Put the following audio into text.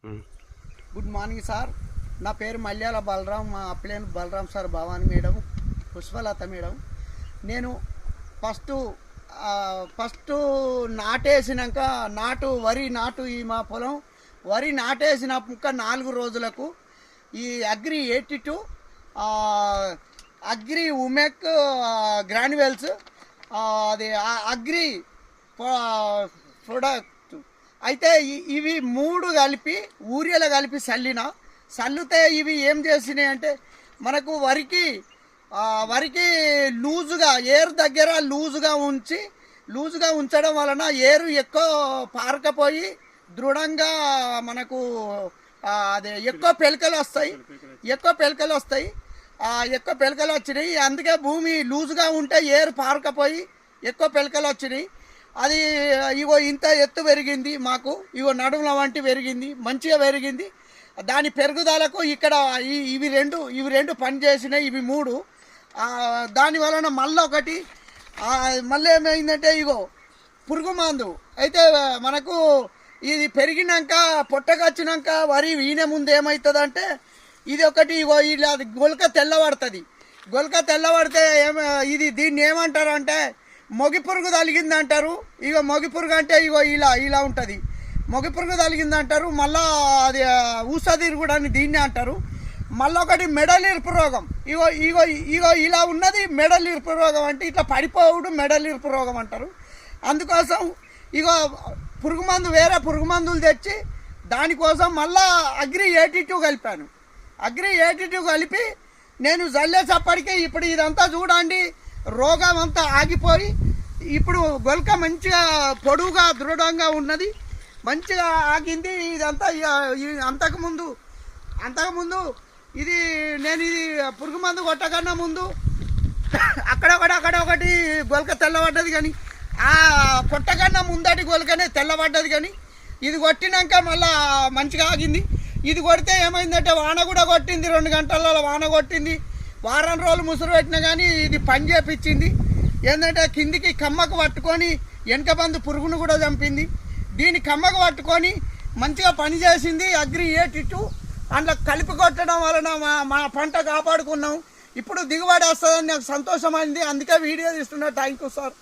Good morning sir. నా పేరు మల్యాల బలరాం. మా అప్లేన్ Balaram sir, Bhavani madam, Pushpalatha madam. నేను ఫస్ట్ నాటేసినాక వరి నాటు ఈ మా పొలం వరి నాటేసినాక 4 రోజులకు ఈ అగ్రి 82 అగ్రి ఉమెక్ గ్రాన్యువల్స్ అది అగ్రి ప్రొడక్ట్ అయితే ఇవి 3 కలిపి ఊరియాలో కలిపి చల్లితే ఇవి ఏం చేసినాయి అంటే మనకు వరికి లూజుగా ఏరు దగ్గర లూజుగా ఉంచడం వలన ఏరు ఎక్కువ పారకపోయి దృఢంగా మనకు అదే ఎక్కువ పెలకలు వచ్చినాయి. అందుకే భూమి లూజుగా ఉంటే ఏరు పారకపోయి ఎక్కువ పెలకలు వచ్చినాయి. అది ఇగో ఇంత ఎత్తు పెరిగింది మాకు, ఇగో నడుముల వంటి పెరిగింది, మంచిగా పెరిగింది. దాని పెరుగుదలకు ఇక్కడ ఇవి రెండు పని చేసినాయి. ఇవి 3 దాని వలన మళ్ళీ ఏమైందంటే ఇగో పురుగు మందు అయితే మనకు ఇది పెరిగినాక పొట్టకొచ్చినాక వరి వీనే ముందు ఏమవుతుందంటే ఇది ఒకటి ఇగో ఇలా గొలక తెల్లబడితే దీన్ని ఏమంటారు అంటే మొగి పురుగు తలిగింది అంటారు. ఇగో మొగి పురుగు అంటే ఇగో ఇలా ఉంటుంది, మొగి పురుగు తలిగింది అంటారు. మళ్ళా అది ఊసదిరుగుడు అని దీన్నే అంటారు. మళ్ళీ ఒకటి మెడలిర్పు రోగం, ఇగో ఇలా ఉన్నది మెడలిర్పు రోగం అంటే ఇట్లా పడిపోవుడు మెడలిర్పు రోగం అంటారు. అందుకోసం ఇగో వేరే పురుగు మందులు తెచ్చి దానికోసం మళ్ళా అగ్రి 82 కలిపాను. అగ్రి 82 కలిపి నేను జల్లేసప్పటికే ఇప్పుడు ఇదంతా చూడండి, రోగం అంతా ఆగిపోయి ఇప్పుడు గొలక మంచిగా పొడువుగా దృఢంగా ఉన్నది, మంచిగా ఆగింది. ఇదంతా అంతకుముందు నేను పురుగు మందు కొట్టకన్నా ముందు అక్కడొకటి గొలక తెల్లబడ్డది, కానీ ఆ కొట్టకన్నా ముందటి గొలకనే తెల్లబడ్డది. కానీ ఇది కొట్టినాక మళ్ళా మంచిగా ఆగింది. ఇది కొడితే ఏమైందంటే వాన కూడా కొట్టింది, 2 గంటలలో వాన కొట్టింది. వారం రోజులు ముసురు పెట్టినా కానీ ఇది పని చేపించింది. ఏంటంటే కిందికి కమ్మకు పట్టుకొని వెనక బందు పురుగును కూడా చంపింది. దీన్ని కమ్మకు పట్టుకొని మంచిగా పని చేసింది అగ్రి 82. అందులో కలిపి కొట్టడం వలన మా పంట కాపాడుకున్నాం. ఇప్పుడు దిగుబడి వస్తుందని నాకు సంతోషమైంది, అందుకే వీడియో తీస్తున్నా. Thank you sir.